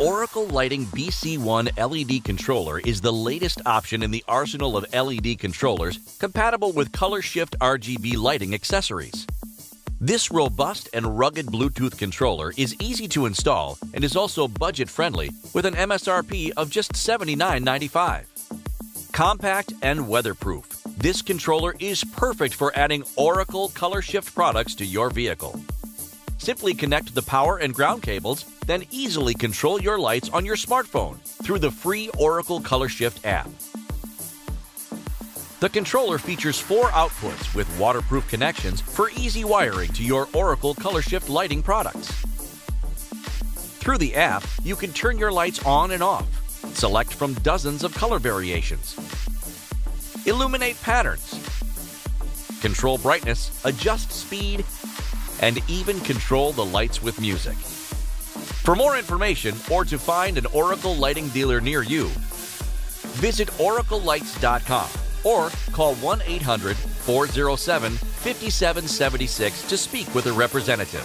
Oracle Lighting BC1 LED controller is the latest option in the arsenal of LED controllers compatible with ColorSHIFT RGB lighting accessories. This robust and rugged Bluetooth controller is easy to install and is also budget-friendly with an MSRP of just $79.95. Compact and weatherproof, this controller is perfect for adding Oracle ColorSHIFT products to your vehicle. Simply connect the power and ground cables, then easily control your lights on your smartphone through the free Oracle ColorSHIFT app. The controller features 4 outputs with waterproof connections for easy wiring to your Oracle ColorSHIFT lighting products. Through the app, you can turn your lights on and off, select from dozens of color variations, illuminate patterns, control brightness, adjust speed, and even control the lights with music. For more information or to find an Oracle lighting dealer near you, visit oraclelights.com or call 1-800-407-5776 to speak with a representative.